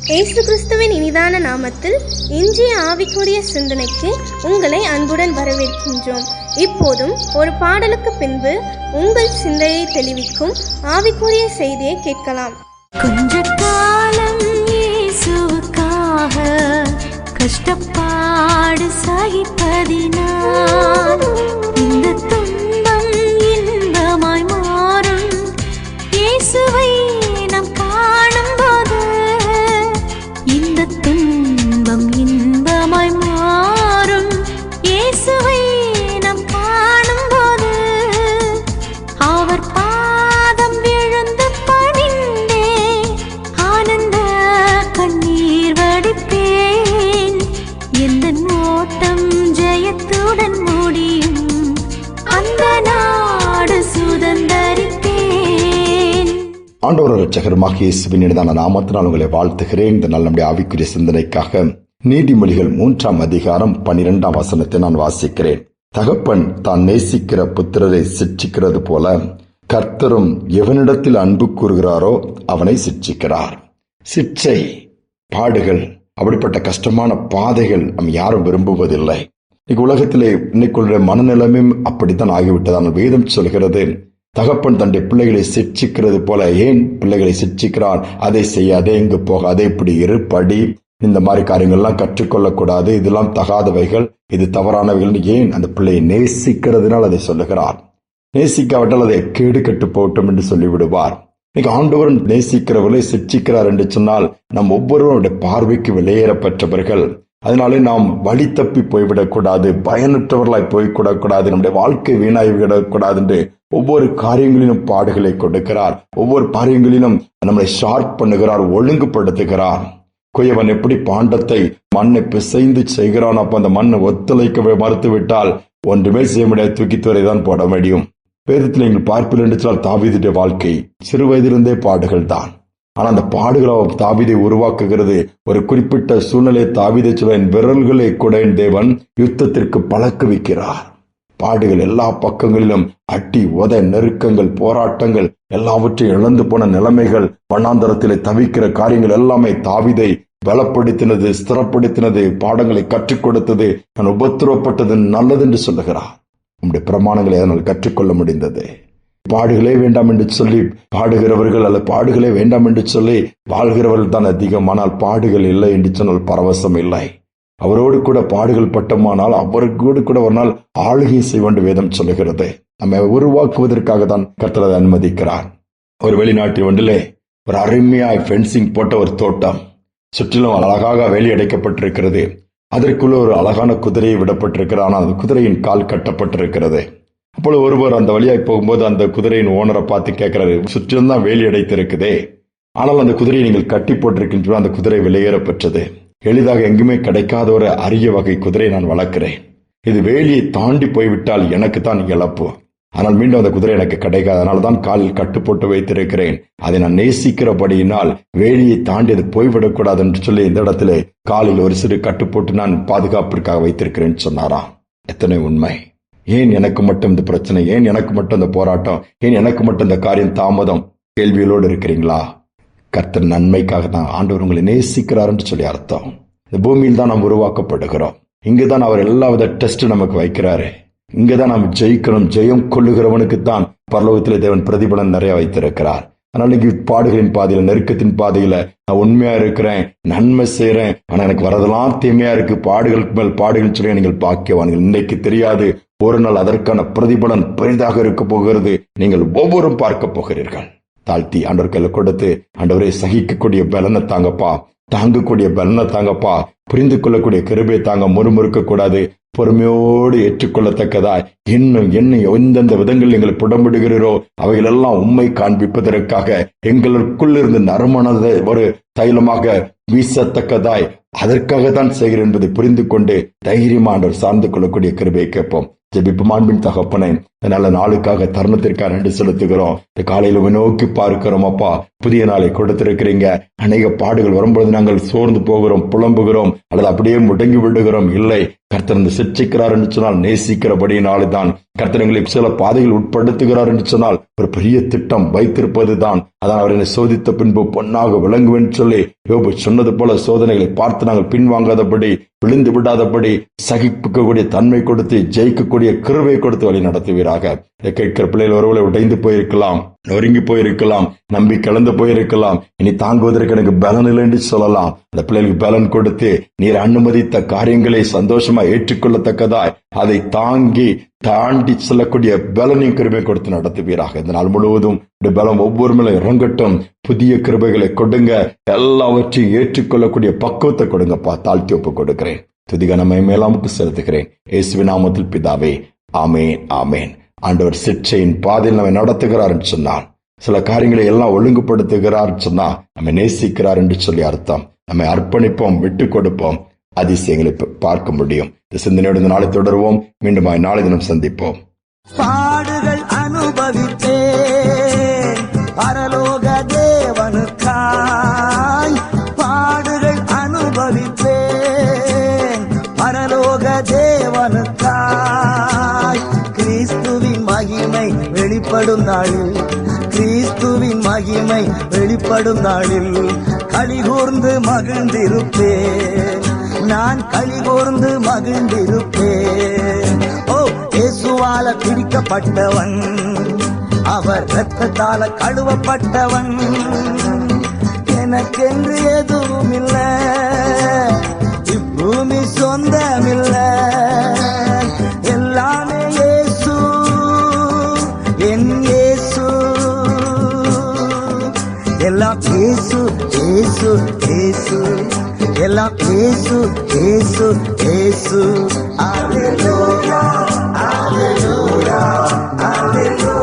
இயேசு கிறிஸ்துவின் இனிதான நாமத்தில் இன்றைய ஆவிக்குரிய சிந்தனைக்கு உங்களை அன்புடன் வரவேற்கின்றோம். இப்போதும் ஒரு பாடலுக்கு பின்பு உங்கள் சிந்தையை தெளிவிக்கும் ஆவிக்குரிய செய்தியை கேட்கலாம். கொஞ்ச காலம் இயேசுவுக்காக கஷ்டப்பாடு சகிப்பதினால் இந்த துன்பம் இன்பமாய் மாறும். இயேசுவை நாம் காணும்போது இந்த துன்பம் இன்பமாய் மாறும். இயேசுவை நாம் காணும்போது அவர் பாதம் விழுந்து பணிந்தே ஆனந்த கண்ணீர் வடிப்பேன். எந்த ஓட்டம் ஜெயத்துடன் முடியும், அந்த நாடு சுதந்தரிப்பேன். ஆண்டவர் இரட்சகருமாக இயேசுவின் இனிதான நாமத்தினால் உங்களை வாழ்த்துகிறேன். இந்த நாள் நம்முடைய ஆவிக்குரிய சிந்தனைக்காக நீதிமொழிகள் 3ஆம் அதிகாரம் 12ஆம் வசனத்தை நான் வாசிக்கிறேன். தகப்பன் தான் நேசிக்கிற புத்திரரை சிட்சிக்கிறது போல கர்த்தரும் எவனிடத்தில் அன்பு கூறுகிறாரோ அவனை சிட்சிக்கிறார். சிட்சை, பாடுகள், அப்படிப்பட்ட கஷ்டமான பாதைகள் நம்ம யாரும் விரும்புவதில்லை. இன்னைக்கு உலகத்திலே இன்னைக்குள்ள மனநிலைமையும் அப்படித்தான் ஆகிவிட்டதான வேதம் சொல்கிறது, தகப்பன் தன்னுடைய பிள்ளைகளை சிட்சிக்கிறது போல. ஏன் பிள்ளைகளை சிட்சிக்கிறான்? அதை செய்ய, அதை இங்கு போக, அதை இப்படி இரு, படி, இந்த மாதிரி காரியங்கள்லாம் கற்றுக்கொள்ளக்கூடாது, இதெல்லாம் தகாதவைகள், இது தவறானவைகள். ஏன்? அந்த பிள்ளையை நேசிக்கிறதுனால் அதை சொல்லுகிறார். நேசிக்காவிட்டால் அதை கேடு கட்டு போட்டும் என்று சொல்லிவிடுவார். இன்னைக்கு ஆண்டவர் நேசிக்கிறவர்களை சிட்சிக்கிறார் என்று சொன்னால் நம் ஒவ்வொருவருடைய பார்வைக்கு வெளியேறப்பட்டவர்கள். அதனாலே நாம் வழி தப்பி போய்விடக்கூடாது, பயனற்றவர்களாய் போய்விடக்கூடாது, நம்முடைய வாழ்க்கை வீணாகி விடக்கூடாது என்று ஒவ்வொரு காரியங்களிலும் பாடுகளை கொடுக்கிறார். ஒவ்வொரு காரியங்களிலும் நம்மளை ஷார்ப் பண்ணுகிறார், ஒழுங்குபடுத்துகிறார். குயவன் எப்படி பாண்டத்தை மண்ணை பிசைந்து செய்கிறான், அப்ப அந்த மண்ணை ஒத்துழைக்க மறுத்து விட்டால் ஒன்றுமே செய்ய முடியாது, தூக்கி துறைதான் போட முடியும். வேதத்தில் நீங்கள் பார்ப்பீர்கள் என்று சொன்னால் தாவீதுடைய வாழ்க்கை சிறு வயதிலிருந்தே பாடுகள் தான். ஆனா அந்த பாடுகளை தாவீதை உருவாக்குகிறது. ஒரு குறிப்பிட்ட சூழ்நிலை தாவீதை சொல்ல, என் விரல்களை கூட என் தேவன் யுத்தத்திற்கு பழக்குவிக்கிறார். பாடுகள் எல்லா பக்கங்களிலும், அட்டி உத, நெருக்கங்கள், போராட்டங்கள், எல்லாவற்றையும் இழந்து போன நிலைமைகள், வண்ணாந்தரத்திலே தவிக்கிற காரியங்கள் எல்லாமே தாவீதை பலப்படுத்தினது, ஸ்திரப்படுத்தினது, பாடங்களை கற்றுக் கொடுத்தது, நான் உபத்திரவப்பட்டது நல்லது என்று சொல்லுகிறார். நம்முடைய பிரமாணங்களை அதனால் கற்றுக்கொள்ள முடிந்தது. பாடுகளே வேண்டாம் என்று சொல்லி பாடுகிறவர்கள் அல்ல, பாடுகளே வேண்டாம் என்று சொல்லி வாழ்கிறவர்கள் தான் அதிகம். ஆனால் பாடுகள் இல்லை என்று சொன்னால் பரவசம் இல்லை. அவரோடு கூட பாடுகள் பட்டமானால் அவரோடு கூட ஒரு நாள் ஆளுகை செய்ய வேண்டும் வேதம் சொல்லுகிறது. நம்மை உருவாக்குவதற்காக தான் கர்த்தர் அதை அனுமதிக்கிறார். ஒரு வெளிநாட்டில் ஒன்றிலே ஒரு அருமையாய் ஃபென்சிங் போட்ட ஒரு தோட்டம், சுற்றிலும் அழகாக வேலி அடைக்கப்பட்டிருக்கிறது. அதற்குள்ள ஒரு அழகான குதிரையை விடப்பட்டிருக்கிறார். ஆனால் அந்த குதிரையின் கால் கட்டப்பட்டிருக்கிறது. அப்பொழுது ஒருவர் அந்த வழியாய் போகும்போது அந்த குதிரையின் ஓனரை பார்த்து கேட்கிறாரு, சுற்றிலும் தான் வேலி அடைத்திருக்குதே, ஆனால் அந்த குதிரையை நீங்கள் கட்டி போட்டிருக்கின்ற அந்த குதிரை விலையேறப்பெற்றது, எளிதாக எங்குமே கிடைக்காத ஒரு அரிய வகை குதிரை நான் வளர்க்கிறேன். இது வேலியை தாண்டி போய்விட்டால் எனக்கு தான் இழப்பு, ஆனால் மீண்டும் அந்த குதிரை எனக்கு கிடைக்காது, அதனால தான் காலில் கட்டு போட்டு வைத்திருக்கிறேன். அதை நான் நேசிக்கிறபடியினால் வேலியை தாண்டி அது போய்விடக்கூடாது என்று சொல்லி இந்த இடத்துல காலில் ஒரு சிறு கட்டு போட்டு நான் பாதுகாப்பிற்காக வைத்திருக்கிறேன் சொன்னாராம். எத்தனை உண்மை! ஏன் எனக்கு மட்டும் இந்த பிரச்சனை? ஏன் எனக்கு மட்டும் இந்த போராட்டம்? ஏன் எனக்கு மட்டும் இந்த காரியம் தாமதம்? கேள்விகளோடு இருக்கிறீங்களா? கர்த்தர் நன்மைக்காக தான் ஆண்டவர் உங்களை நேசிக்கிறார் என்று சொல்லி அர்த்தம். இந்த பூமியில் தான் நாம் உருவாக்கப்படுகிறோம். இங்குதான் அவர் எல்லாவித டெஸ்ட் நமக்கு வைக்கிறாரு. இங்கதான் நாம் ஜெயிக்கணும். ஜெயம் கொள்ளுகிறவனுக்கு தான் பரலோகத்திலே தேவன் பிரதிபலன் நிறைய வைத்திருக்கிறார். அதனால இன்னைக்கு பாடுகளின் பாதையில, நெருக்கத்தின் பாதையில நான் உண்மையா இருக்கிறேன், நன்மை செய்யறேன், ஆனா எனக்கு வரதெல்லாம் தீமையா இருக்கு, பாடுகளுக்கு மேல் பாடுகள் சொல்லி நீங்கள் பாக்கியவான்கள். இன்னைக்கு தெரியாது, ஒரு நாள் அதற்கான பிரதிபலன் பெரிதாக இருக்க போகிறது. நீங்கள் ஒவ்வொருவரும் பார்க்க போகிறீர்கள். தாழ்த்தி ஆண்டவர் கையில கொடுத்து, ஆண்டவரே சகிக்கக்கூடிய பலனை தாங்கப்பா, தாங்கக்கூடிய பலனை தாங்கப்பா, புரிந்து கொள்ளக்கூடிய கிருபையை தாங்க, முறுமுறுக்க கூடாது, பொறுமையோடு ஏற்றுக்கொள்ளத்தக்கதாய் இன்னும் எந்தெந்த விதங்கள் எங்களை புடம்பிடுகிறீரோ அவைகள் எல்லாம் உண்மை காண்பிப்பதற்காக எங்களுக்குள் இருந்து நறுமணத்தை ஒரு தைலமாக வீசத்தக்கதாய் அதற்காகத்தான் செய்கிறேன் என்பதை புரிந்து கொண்டு தைரியமாண்டவர் சார்ந்து கொள்ளக்கூடிய கிருபையை கேட்போம். ஜெபிப்போம். அன்பின் தகப்பனே, நல்ல நாளுக்காக தருணத்திற்காக நன்றி செலுத்துகிறோம். இந்த காலையில நோக்கி பார்க்கிறோம் அப்பா, புதிய நாளை கொடுத்திருக்கிறீங்க. அநேக பாடுகள் வரும்பொழுது நாங்கள் சோர்ந்து போகிறோம், புலம்புகிறோம், அல்லது அப்படியே முடங்கி விடுகிறோம். இல்லை, கர்த்தர் இந்த சிட்சிக்கிறார் என்று சொன்னால் நேசிக்கிறபடியினால்தான். கர்த்தர் எங்களை சில பாதைகள் உட்படுத்துகிறார் என்று சொன்னால் ஒரு பெரிய திட்டம் வைத்திருப்பதுதான். அதான் அவர் என்னை சோதித்த பின்பு பொன்னாக விளங்குவேன் சொல்லி யோபு சொன்னது போல சோதனைகளை பார்த்து நாங்கள் பின்வாங்காதபடி, விழுந்து விடாதபடி, சகிக்கக்கூடிய தன்மை கொடுத்து, ஜெயிக்கக்கூடிய கிருபை கொடுத்து வழி நடத்துவீராக. கேட்கிற பிள்ளைகள் ஒருவரை உடைந்து போயிருக்கலாம், நொறுங்கி போயிருக்கலாம், நம்பி கலந்து போயிருக்கலாம். இனி தாங்குவதற்கு எனக்கு பலன் இல்லை என்று சொல்லலாம். அந்த பிள்ளைகளுக்கு பலன் கொடுத்து நீர் அனுமதித்த காரியங்களை சந்தோஷமா ஏற்றுக்கொள்ளத்தக்கதாய் அதை தாண்டி செல்லக்கூடிய பலனையும் கிருபை கொடுத்து நடத்துவீராக. இந்த நாள் முழுவதும் பலம் ஒவ்வொரு மேலும் இறங்கட்டும். புதிய கிருபைகளை கொடுங்க. எல்லாவற்றையும் ஏற்றுக்கொள்ளக்கூடிய பக்குவத்தை கொடுங்கப்பா. தாழ்த்தி ஒப்பு கொடுக்கிறேன். துதிகனமை மேலாமுக்கு செலுத்துகிறேன். இயேசுவின் நாமத்தில் பிதாவே, ஆமேன், ஆமேன். ஆண்டவர் சிற்சையின் பாதையில் நம்மை நடத்துகிறார் என்று சொன்னான். சில காரியங்களை எல்லாம் ஒழுங்குபடுத்துகிறார் சொன்னா நம்ம நேசிக்கிறார் என்று சொல்லி அர்த்தம். நம்மை அர்ப்பணிப்போம், விட்டு கொடுப்போம், அதிசயங்களை பார்க்க முடியும். இந்த சிந்தனையோடு இந்த நாளை தொடருவோம். மீண்டும் நாளை தினம் சந்திப்போம். பாடுகள் அனுபவித்தேன் பரலோக தேவனுக்காய். பாடுகள் அனுபவித்தேன் பரலோக தேவனுக்காய். கிறிஸ்துவின் மகிமை வெளிப்படும் நாளில், கிறிஸ்துவின் மகிமை வெளிப்படும் நாளில் களிகூர்ந்து மகிழ்ந்திருப்பேன். நான் களிகூர்ந்து மகிழ்ந்திருப்பேன். ஓ, இயேசுவால பிடிக்கப்பட்டவன், அவர் இரத்தத்தால கழுவப்பட்டவன். எனக்கென்று எதுவும் இல்ல, இப்பூமி சொந்தமில்ல. எல்லாமே இயேசு, என் இயேசு. எல்லாம் இயேசு, இயேசு, இயேசு. எல்லாம் இயேசு, இயேசு, இயேசு. அல்லேலூயா, அல்லேலூயா, அல்லேலூயா.